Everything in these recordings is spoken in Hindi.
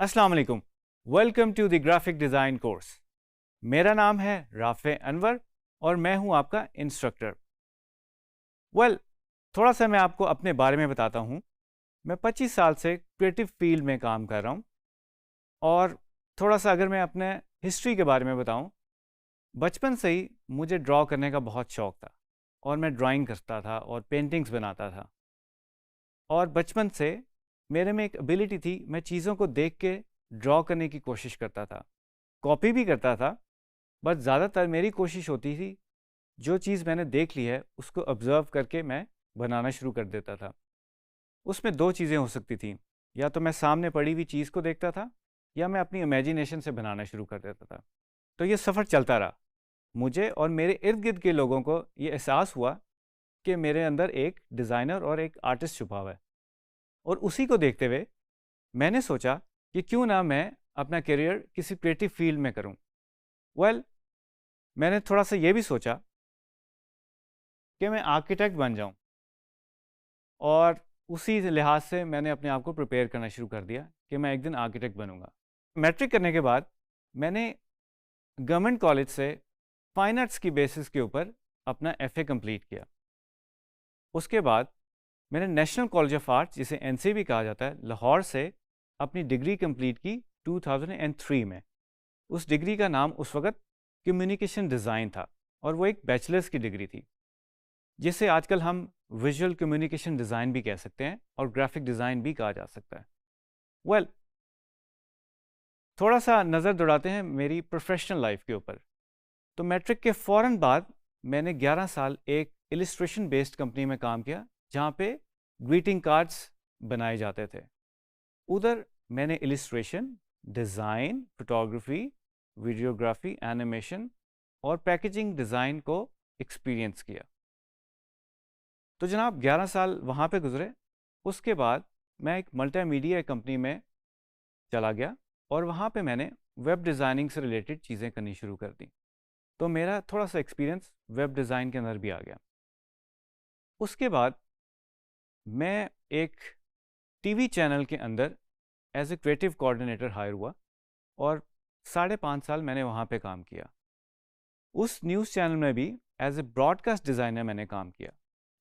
अस्सलाम वालेकुम। Welcome to the graphic design course. मेरा नाम है राफ़े अनवर और मैं हूं आपका इंस्ट्रक्टर। थोड़ा सा मैं आपको अपने बारे में बताता हूं। मैं 25 साल से क्रिएटिव फील्ड में काम कर रहा हूं और थोड़ा सा अगर मैं अपने हिस्ट्री के बारे में बताऊं, बचपन से ही मुझे ड्रॉ करने का बहुत शौक था और मैं ड्राइंग करता था और पेंटिंग्स बनाता था। और बचपन से मेरे में एक एबिलिटी थी, मैं चीज़ों को देख के ड्रॉ करने की कोशिश करता था, कॉपी भी करता था, बट ज़्यादातर मेरी कोशिश होती थी जो चीज़ मैंने देख ली है उसको ऑब्ज़र्व करके मैं बनाना शुरू कर देता था। उसमें दो चीज़ें हो सकती थी, या तो मैं सामने पड़ी हुई चीज़ को देखता था या मैं अपनी इमेजिनेशन से बनाना शुरू कर देता था। तो ये सफ़र चलता रहा। मुझे और मेरे इर्द गिर्द के लोगों को ये एहसास हुआ कि मेरे अंदर एक डिज़ाइनर और एक आर्टिस्ट छुपा हुआ है, और उसी को देखते हुए मैंने सोचा कि क्यों ना मैं अपना करियर किसी क्रिएटिव फील्ड में करूं। वेल मैंने थोड़ा सा ये भी सोचा कि मैं आर्किटेक्ट बन जाऊं, और उसी लिहाज से मैंने अपने आप को प्रिपेयर करना शुरू कर दिया कि मैं एक दिन आर्किटेक्ट बनूंगा। मैट्रिक करने के बाद मैंने गवर्नमेंट कॉलेज से फाइन आर्ट्स की बेसिस के ऊपर अपना एफए कंप्लीट किया। उसके बाद मैंने नेशनल कॉलेज ऑफ आर्ट्स, जिसे एनसीबी कहा जाता है, लाहौर से अपनी डिग्री कंप्लीट की 2003 में। उस डिग्री का नाम उस वक्त कम्युनिकेशन डिज़ाइन था और वो एक बैचलर्स की डिग्री थी, जिसे आजकल हम विजुअल कम्युनिकेशन डिज़ाइन भी कह सकते हैं और ग्राफिक डिज़ाइन भी कहा जा सकता है। वेल थोड़ा सा नज़र दौड़ाते हैं मेरी प्रोफेशनल लाइफ के ऊपर। तो मैट्रिक के फ़ौरन बाद मैंने 11 साल एक इलिस्ट्रेशन बेस्ड कंपनी में काम किया, जहाँ पे ग्रीटिंग कार्ड्स बनाए जाते थे। उधर मैंने illustration, design, photography, videography, animation और पैकेजिंग डिज़ाइन को एक्सपीरियंस किया। तो जनाब 11 साल वहाँ पे गुजरे। उसके बाद मैं एक मल्टीमीडिया कंपनी में चला गया और वहाँ पे मैंने वेब डिज़ाइनिंग से रिलेटेड चीज़ें करनी शुरू कर दी। तो मेरा थोड़ा सा एक्सपीरियंस वेब डिज़ाइन के अंदर भी आ गया। उसके बाद मैं एक टीवी चैनल के अंदर as a creative coordinator hired हुआ और 5.5 साल मैंने वहाँ पे काम किया। उस न्यूज़ चैनल में भी एज ए ब्रॉडकास्ट डिज़ाइनर मैंने काम किया,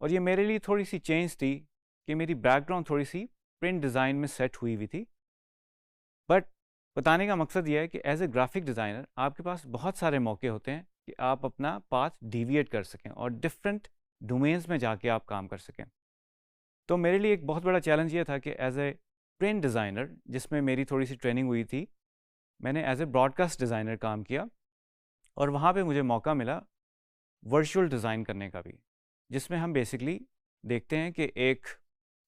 और ये मेरे लिए थोड़ी सी चेंज थी कि मेरी बैकग्राउंड थोड़ी सी प्रिंट डिज़ाइन में सेट हुई हुई थी। बट बताने का मकसद ये है कि एज ए ग्राफिक डिज़ाइनर आपके पास बहुत सारे मौके होते हैं कि आप अपना पाथ डिविएट कर सकें और डिफरेंट डोमेन्स में जाके आप काम कर सकें। तो मेरे लिए एक बहुत बड़ा चैलेंज ये था कि एज ए प्रिंट डिज़ाइनर, जिसमें मेरी थोड़ी सी ट्रेनिंग हुई थी, मैंने एज ए ब्रॉडकास्ट डिज़ाइनर काम किया और वहाँ पे मुझे मौका मिला वर्चुअल डिज़ाइन करने का भी, जिसमें हम बेसिकली देखते हैं कि एक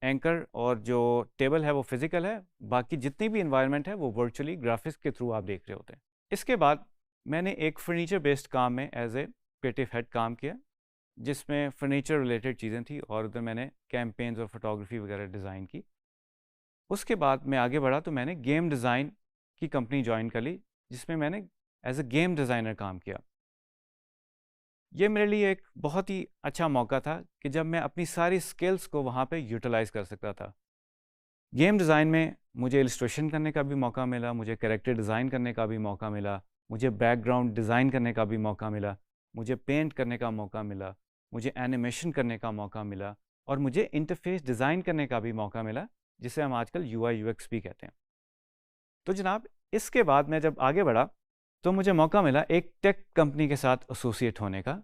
एंकर और जो टेबल है वो फिज़िकल है, बाकी जितनी भी इन्वायरमेंट है वो वर्चुअली ग्राफिक्स के थ्रू आप देख रहे होते हैं। इसके बाद मैंने एक फर्नीचर बेस्ड काम में एज ए क्रिएटिव हेड काम किया, जिसमें फर्नीचर रिलेटेड चीज़ें थी और उधर मैंने कैंपेन्स और फोटोग्राफी वगैरह डिज़ाइन की। उसके बाद मैं आगे बढ़ा तो मैंने गेम डिज़ाइन की कंपनी ज्वाइन कर ली, जिसमें मैंने एज ए गेम डिज़ाइनर काम किया। ये मेरे लिए एक बहुत ही अच्छा मौका था कि जब मैं अपनी सारी स्किल्स को वहाँ पे यूटिलाइज़ कर सकता था। गेम डिज़ाइन में मुझे इलस्ट्रेशन करने का भी मौका मिला, मुझे कैरेक्टर डिज़ाइन करने का भी मौका मिला, मुझे बैकग्राउंड डिज़ाइन करने का भी मौका मिला, मुझे पेंट करने का मौका मिला, मुझे एनिमेशन करने का मौका मिला, और मुझे इंटरफेस डिज़ाइन करने का भी मौका मिला, जिसे हम आजकल यूआई यूएक्स भी कहते हैं। तो जनाब इसके बाद मैं जब आगे बढ़ा तो मुझे मौका मिला एक टेक कंपनी के साथ एसोसिएट होने का।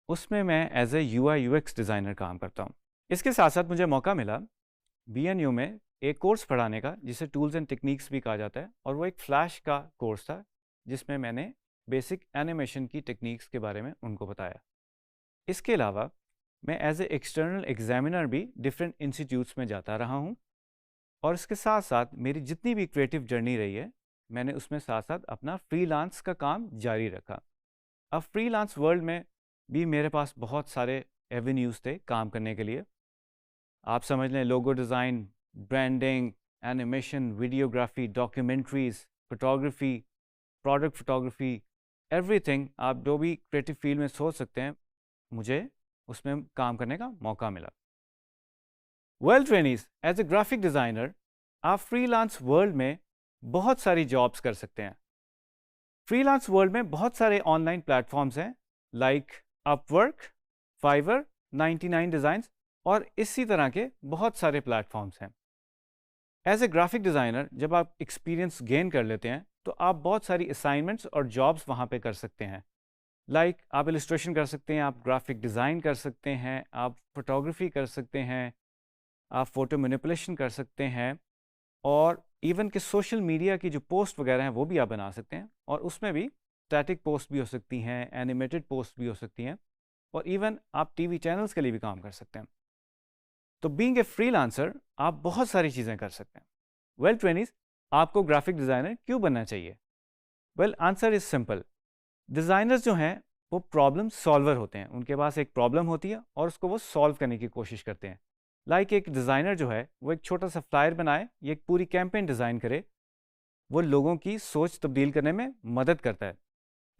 उसमें मैं as a UI UX designer काम करता हूँ। इसके साथ साथ मुझे मौका मिला बीएनयू में एक कोर्स पढ़ाने का, जिसे टूल्स एंड टेक्निक्स भी कहा जाता है, और वो एक फ्लैश का कोर्स था, जिसमें मैंने बेसिक एनिमेशन की टेक्निक्स के बारे में उनको बताया। इसके अलावा मैं एज ए एक्सटर्नल एग्जामिनर भी डिफरेंट इंस्टीट्यूट्स में जाता रहा हूँ, और इसके साथ साथ मेरी जितनी भी क्रिएटिव जर्नी रही है, मैंने उसमें साथ साथ अपना फ्रीलांस का काम जारी रखा। अब फ्रीलांस वर्ल्ड में भी मेरे पास बहुत सारे एवेन्यूज़ थे काम करने के लिए। आप समझ लें logo design, branding, animation, videography, documentaries, photography, product photography, everything आप जो भी क्रिएटिव फील्ड में सोच सकते हैं, मुझे उसमें काम करने का मौका मिला। Well trainees, as a graphic designer आप फ्रीलांस वर्ल्ड में बहुत सारी जॉब्स कर सकते हैं। फ्रीलांस वर्ल्ड में बहुत सारे ऑनलाइन प्लेटफॉर्म्स हैं, लाइक अपवर्क, फाइवर, 99 डिज़ाइंस और इसी तरह के बहुत सारे प्लेटफॉर्म्स हैं। एज ए ग्राफिक डिज़ाइनर जब आप एक्सपीरियंस गेन कर लेते हैं तो आप बहुत सारी असाइनमेंट्स और जॉब्स वहाँ पे कर सकते हैं। लाइक आप इलस्ट्रेशन कर सकते हैं, आप ग्राफिक डिज़ाइन कर सकते हैं, आप फोटोग्राफी कर सकते हैं, आप फोटो मैनिपुलेशन कर सकते हैं, और इवन कि सोशल मीडिया की जो पोस्ट वगैरह हैं वो भी आप बना सकते हैं, और उसमें भी स्टैटिक पोस्ट भी हो सकती हैं, एनिमेटेड पोस्ट भी हो सकती हैं, और इवन आप टीवी चैनल्स के लिए भी काम कर सकते हैं। तो बीइंग ए फ्रीलांसर आप बहुत सारी चीज़ें कर सकते हैं। वेल ट्रेनीज, आपको ग्राफिक डिज़ाइनर क्यों बनना चाहिए? Well answer is simple. Designers जो हैं वो प्रॉब्लम सॉल्वर होते हैं। उनके पास एक प्रॉब्लम होती है और उसको वो सॉल्व करने की कोशिश करते हैं। लाइक एक डिज़ाइनर जो है वो एक छोटा सा फ्लायर बनाए या एक पूरी कैंपेन डिज़ाइन करे, वो लोगों की सोच तब्दील करने में मदद करता है।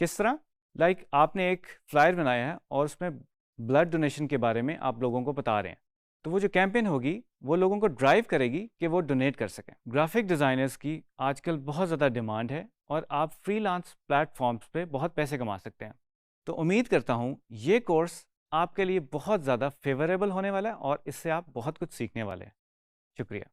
किस तरह? लाइक आपने एक फ्लायर बनाया है और उसमें ब्लड डोनेशन के बारे में आप लोगों को बता रहे हैं, तो वो जो कैंपेन होगी वो लोगों को ड्राइव करेगी कि वो डोनेट कर सकें। ग्राफिक डिज़ाइनर्स की आजकल बहुत ज़्यादा डिमांड है और आप फ्रीलांस प्लेटफॉर्म्स पे बहुत पैसे कमा सकते हैं। तो उम्मीद करता हूँ ये कोर्स आपके लिए बहुत ज़्यादा फेवरेबल होने वाला है और इससे आप बहुत कुछ सीखने वाले हैं। शुक्रिया।